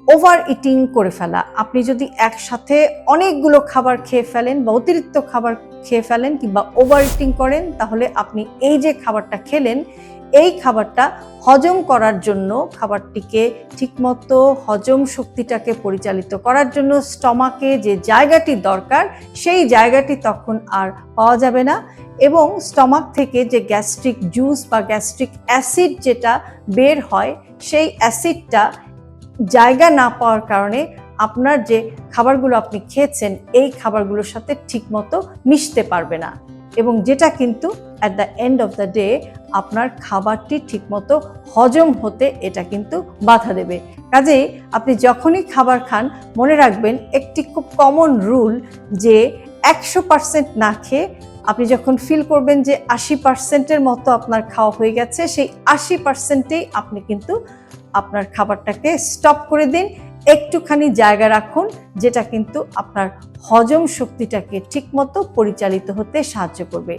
Over eating করে ফেলা। আপনি যদি একসাথে অনেকগুলো খাবার খেয়ে ফেলেন বা অতিরিক্ত খাবার খেয়ে ফেলেন কিংবা ওভার ইটিং করেন, তাহলে আপনি এই যে খাবারটা খেলেন, এই খাবারটা হজম করার জন্য, খাবারটিকে ঠিকমতো হজম শক্তিটাকে পরিচালিত করার জন্য স্টমাকে যে জায়গাটি দরকার, সেই জায়গাটি তখন আর পাওয়া যাবে না, এবং স্টমাক থেকে যে গ্যাস্ট্রিক জুস বা গ্যাস্ট্রিক অ্যাসিড যেটা বের হয়, সেই অ্যাসিডটা জায়গা না পাওয়ার কারণে আপনার যে খাবারগুলো আপনি খেয়েছেন, এই খাবারগুলোর সাথে ঠিকমতো মিশতে পারবে না, এবং যেটা কিন্তু at the end of the day আপনার খাবারটি ঠিকমতো হজম হতে এটা কিন্তু বাধা দেবে। কাজেই আপনি যখনই খাবার খান, মনে রাখবেন একটি খুব কমন রুল, যে 100% না খেয়ে আপনি যখন ফিল করবেন যে 80%-এর মতো আপনার খাওয়া হয়ে গেছে, সেই 80%-এই আপনি কিন্তু আপনার খাবারটাকে স্টপ করে দিন, একটুখানি জায়গা রাখুন, যেটা কিন্তু আপনার হজম শক্তিটাকে ঠিকমতো পরিচালিত হতে সাহায্য করবে।